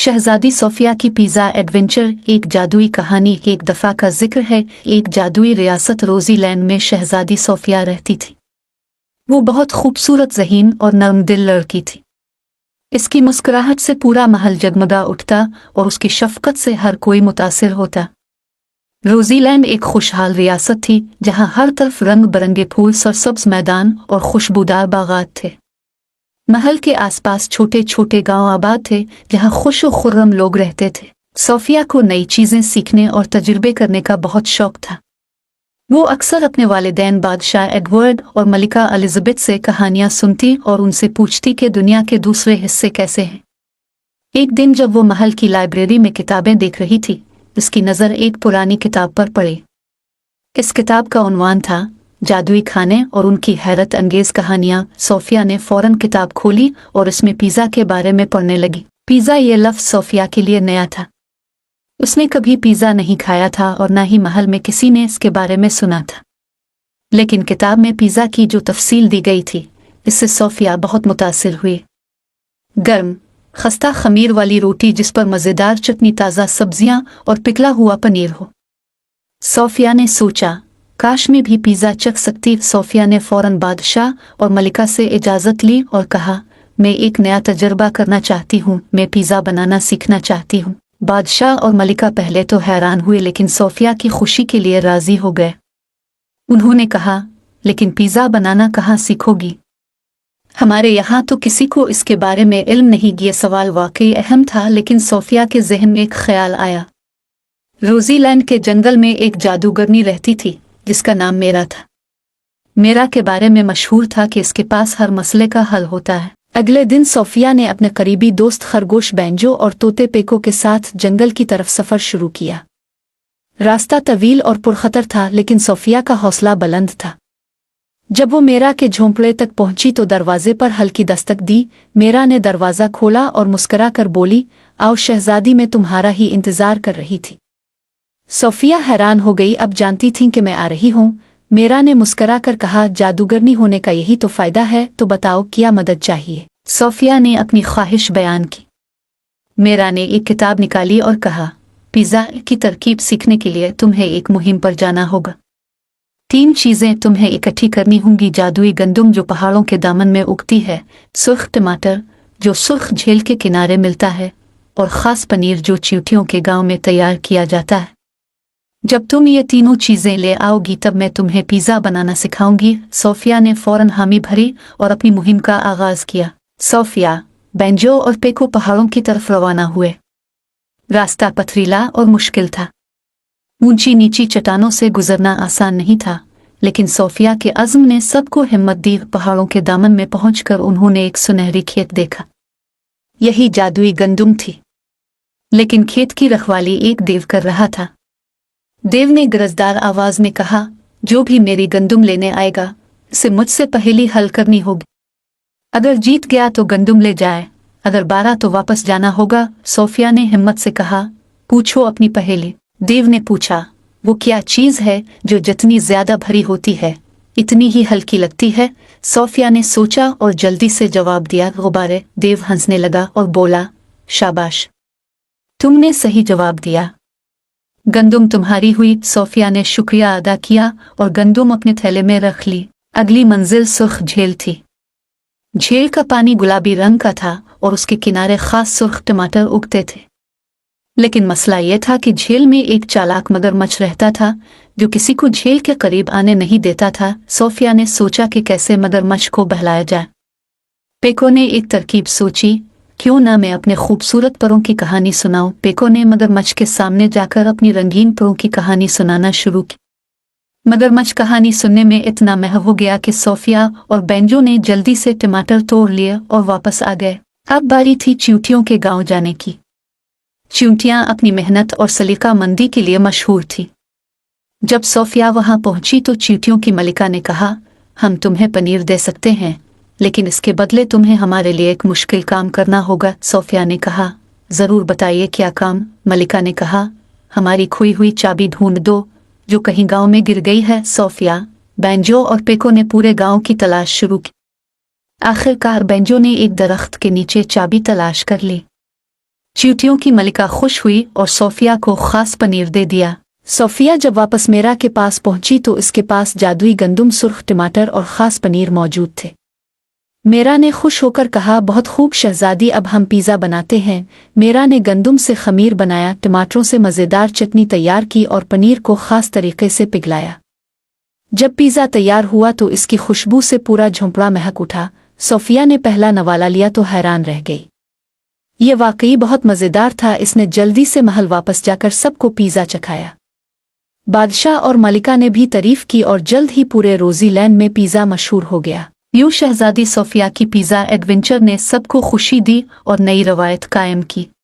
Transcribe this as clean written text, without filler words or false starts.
शहजादी Sophia की pizza adventure एक जादुई कहानी। एक दफ़ा का जिक्र है, एक जादुई रियासत रोज़ीलैंड में शहजादी सोफिया रहती थी। वो बहुत खूबसूरत, ज़हीन और नरमदिल लड़की थी। इसकी मुस्कुराहट से पूरा महल जगमगा उठता और उसकी शफ़क़त से हर कोई मुतासिर होता। रोज़ीलैंड एक खुशहाल रियासत थी जहाँ हर तरफ रंग बिरंगे फूल, सरसब्ज़ मैदान और खुशबूदार बागात थे। महल के आसपास छोटे छोटे गांव आबाद थे जहां खुश और खुर्रम लोग रहते थे। सोफिया को नई चीजें सीखने और तजुर्बे करने का बहुत शौक था। वो अक्सर अपने वालिदैन बादशाह एडवर्ड और मलिका एलिज़ाबेथ से कहानियां सुनती और उनसे पूछती कि दुनिया के दूसरे हिस्से कैसे हैं। एक दिन जब वो महल की लाइब्रेरी में किताबें देख रही थी, उसकी नज़र एक पुरानी किताब पर पड़ी। इस किताब का उन्वान था जादुई खाने और उनकी हैरत अंगेज कहानियां। सोफिया ने फौरन किताब खोली और इसमें पिज़्ज़ा के बारे में पढ़ने लगी। पिज़्ज़ा ये लफ्ज़ सोफिया के लिए नया था। उसने कभी पिज़्ज़ा नहीं खाया था और न ही महल में किसी ने इसके बारे में सुना था। लेकिन किताब में पिज़्ज़ा की जो तफसील दी गई थी, इससे सोफिया बहुत मुतासिर हुई। गर्म, खस्ता खमीर वाली रोटी जिस पर मज़ेदार चटनी, ताज़ा सब्जियां और पिघला हुआ पनीर हो। सोफिया ने सोचा, काश में भी पिज़्ज़ा चख सकती। सोफिया ने फौरन बादशाह और मलिका से इजाज़त ली और कहा, मैं एक नया तजर्बा करना चाहती हूँ, मैं पिज़्ज़ा बनाना सीखना चाहती हूँ। बादशाह और मलिका पहले तो हैरान हुए, लेकिन सोफिया की खुशी के लिए राज़ी हो गए। उन्होंने कहा, लेकिन पिज़्ज़ा बनाना कहाँ सीखोगी? हमारे यहाँ तो किसी को इसके बारे में इल्म नहीं। ये सवाल वाकई अहम था, लेकिन सोफिया के जहन में एक ख्याल आया। रोज़ीलैंड के जंगल में एक जादूगरनी रहती थी जिसका नाम मेरा था। मेरा के बारे में मशहूर था कि इसके पास हर मसले का हल होता है। अगले दिन सोफिया ने अपने करीबी दोस्त खरगोश बेंजो और तोते पेको के साथ जंगल की तरफ सफ़र शुरू किया। रास्ता तवील और पुरखतर था, लेकिन सोफिया का हौसला बुलंद था। जब वो मेरा के झोंपड़े तक पहुंची तो दरवाजे पर हल्की दस्तक दी। मेरा ने दरवाज़ा खोला और मुस्करा कर बोली, आओ शहजादी, मैं तुम्हारा ही इंतज़ार कर रही थी। सोफिया हैरान हो गई, अब जानती थी कि मैं आ रही हूँ। मेरा ने मुस्करा कर कहा, जादूगरनी होने का यही तो फ़ायदा है, तो बताओ क्या मदद चाहिए? सोफिया ने अपनी ख्वाहिश बयान की। मेरा ने एक किताब निकाली और कहा, पिज़्ज़ा की तरकीब सीखने के लिए तुम्हें एक मुहिम पर जाना होगा। 3 चीज़ें तुम्हें इकट्ठी करनी होंगी: जादुई गंदम जो पहाड़ों के दामन में उगती है, सुर्ख टमाटर जो सुर्ख झील के किनारे मिलता है, और ख़ास पनीर जो चींटियों के गांव में तैयार किया जाता है। जब तुम ये तीनों चीज़ें ले आओगी तब मैं तुम्हें पिज़्ज़ा बनाना सिखाऊंगी। सोफिया ने फौरन हामी भरी और अपनी मुहिम का आगाज़ किया। सोफिया, बेंजो और पेको पहाड़ों की तरफ रवाना हुए। रास्ता पथरीला और मुश्किल था। ऊंची नीची चट्टानों से गुजरना आसान नहीं था, लेकिन सोफिया के अज़्म ने सबको हिम्मत दी। पहाड़ों के दामन में पहुंचकर उन्होंने एक सुनहरी खेत देखा। यही जादुई गंदम थी, लेकिन खेत की रखवाली एक देव कर रहा था। देव ने गरजदार आवाज में कहा, जो भी मेरी गंदम लेने आएगा, उसे मुझसे पहेली हल करनी होगी। अगर जीत गया तो गंदम ले जाए, अगर बारा तो वापस जाना होगा। सोफिया ने हिम्मत से कहा, पूछो अपनी पहेली। देव ने पूछा, वो क्या चीज़ है जो जितनी ज्यादा भरी होती है इतनी ही हल्की लगती है? सोफिया ने सोचा और जल्दी से जवाब दिया, गुब्बारे। देव हंसने लगा और बोला, शाबाश, तुमने सही जवाब दिया, गंदम तुम्हारी हुई। सोफिया ने शुक्रिया अदा किया और गंदम अपने थैले में रख ली। अगली मंजिल सुर्ख झील थी। झील का पानी गुलाबी रंग का था और उसके किनारे खास सुर्ख टमाटर उगते थे। लेकिन मसला यह था कि झील में एक चालाक मगरमच्छ रहता था जो किसी को झील के करीब आने नहीं देता था। सोफिया ने सोचा कि कैसे मगरमच्छ को बहलाया जाए। पेको ने एक तरकीब सोची, क्यों ना मैं अपने खूबसूरत परों की कहानी सुनाऊं। पेको ने मगरमच्छ के सामने जाकर अपनी रंगीन परों की कहानी सुनाना शुरू की। मगरमच्छ कहानी सुनने में इतना महव हो गया कि सोफिया और बेंजो ने जल्दी से टमाटर तोड़ लिए और वापस आ गए। अब बारी थी चींटियों के गांव जाने की। चींटियां अपनी मेहनत और सलीका मंदी के लिए मशहूर थी। जब सोफिया वहां पहुंची तो चींटियों की मलिका ने कहा, हम तुम्हें पनीर दे सकते हैं, लेकिन इसके बदले तुम्हें हमारे लिए एक मुश्किल काम करना होगा। सोफिया ने कहा, ज़रूर बताइए क्या काम? मलिका ने कहा, हमारी खोई हुई चाबी ढूंढ दो जो कहीं गांव में गिर गई है। सोफिया, बेंजो और पेको ने पूरे गांव की तलाश शुरू की। आखिरकार बेंजो ने एक दरख्त के नीचे चाबी तलाश कर ली। चींटियों की मलिका खुश हुई और सोफिया को खास पनीर दे दिया। सोफिया जब वापस मेरा के पास पहुंची तो इसके पास जादुई गंदम, सुर्ख टमाटर और खास पनीर मौजूद थे। मेरा ने खुश होकर कहा, बहुत खूब शहजादी, अब हम पिज़्ज़ा बनाते हैं। मेरा ने गंदम से खमीर बनाया, टमाटरों से मज़ेदार चटनी तैयार की और पनीर को खास तरीके से पिघलाया। जब पिज़्ज़ा तैयार हुआ तो इसकी खुशबू से पूरा झोंपड़ा महक उठा। सोफिया ने पहला नवाला लिया तो हैरान रह गई। ये वाकई बहुत मज़ेदार था। इसने जल्दी से महल वापस जाकर सबको पिज़्ज़ा चखाया। बादशाह और मलिका ने भी तारीफ की और जल्द ही पूरे रोज़ीलैंड में पिज़्ज़ा मशहूर हो गया। यूं शहजादी सोफिया की पिज़्ज़ा एडवेंचर ने सबको खुशी दी और नई रवायत कायम की।